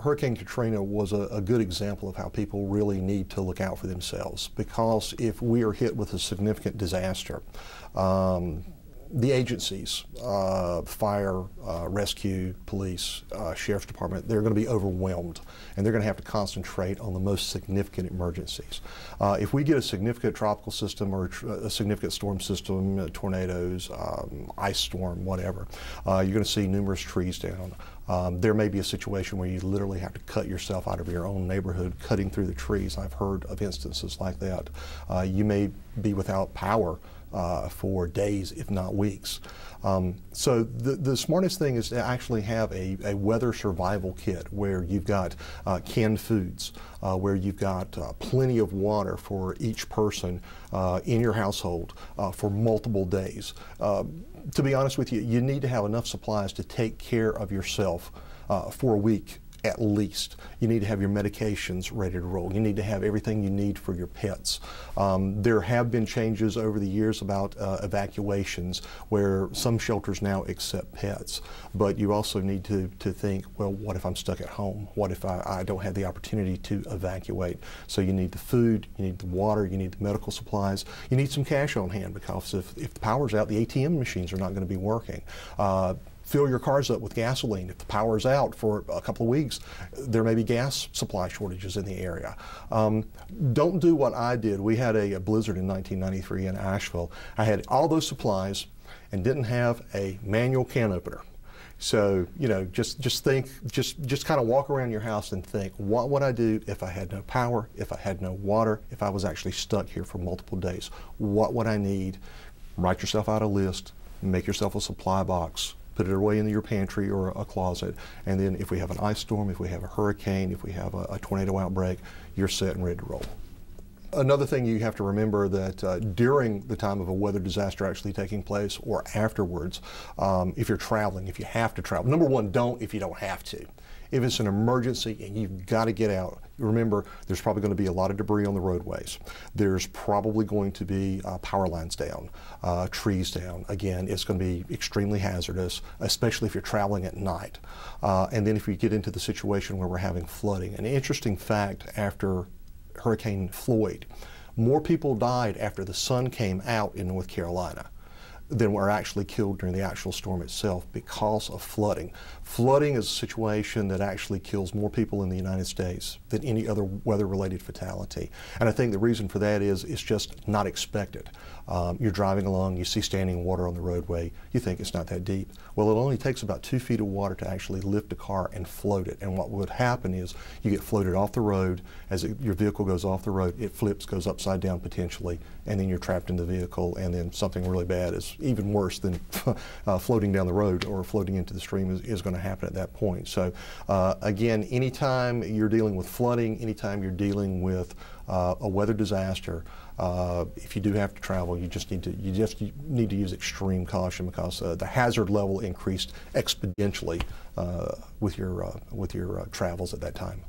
Hurricane Katrina was a good example of how people really need to look out for themselves, because if we are hit with a significant disaster, the agencies, fire, rescue, police, sheriff's department, they're going to be overwhelmed, and they're going to have to concentrate on the most significant emergencies. If we get a significant tropical system or a significant storm system, tornadoes, ice storm, whatever, you're going to see numerous trees down. There may be a situation where you literally have to cut yourself out of your own neighborhood, cutting through the trees. I've heard of instances like that. You may be without power for days, if not weeks. So the smartest thing is to actually have a weather survival kit where you've got canned foods, where you've got plenty of water for each person in your household for multiple days. To be honest with you, you need to have enough supplies to take care of yourself for a week at least. You need to have your medications ready to roll. You need to have everything you need for your pets. There have been changes over the years about evacuations, where some shelters now accept pets, but you also need to think, well, what if I'm stuck at home? What if I don't have the opportunity to evacuate? So you need the food, you need the water, you need the medical supplies, you need some cash on hand, because if the power's out, the ATM machines are not going to be working. Fill your cars up with gasoline. If the power's out for a couple of weeks, there may be gas supply shortages in the area. Don't do what I did. We had a blizzard in 1993 in Asheville. I had all those supplies and didn't have a manual can opener. So, you know, just think, just kind of walk around your house and think, what would I do if I had no power, if I had no water, if I was actually stuck here for multiple days? What would I need? Write yourself out a list, make yourself a supply box, put it away in your pantry or a closet, and then if we have an ice storm, if we have a hurricane, if we have a tornado outbreak, you're set and ready to roll. Another thing you have to remember, that during the time of a weather disaster actually taking place or afterwards, if you're traveling, if you have to travel, number one, don't if you don't have to. If it's an emergency and you've got to get out, remember there's probably going to be a lot of debris on the roadways. There's probably going to be power lines down, trees down. Again, it's going to be extremely hazardous, especially if you're traveling at night. And then if we get into the situation where we're having flooding. An interesting fact, after Hurricane Floyd, more people died after the sun came out in North Carolina than were actually killed during the actual storm itself, because of flooding. Flooding is a situation that actually kills more people in the United States than any other weather-related fatality. And I think the reason for that is it's just not expected. You're driving along, you see standing water on the roadway, you think it's not that deep. Well, it only takes about 2 feet of water to actually lift a car and float it. And what would happen is you get floated off the road. As your vehicle goes off the road, it flips, goes upside down potentially, and then you're trapped in the vehicle, and then something really bad is even worse than floating down the road or floating into the stream is going to happen at that point. So again, anytime you're dealing with flooding, anytime you're dealing with a weather disaster, if you do have to travel, you just need to use extreme caution, because the hazard level increased exponentially with your travels at that time.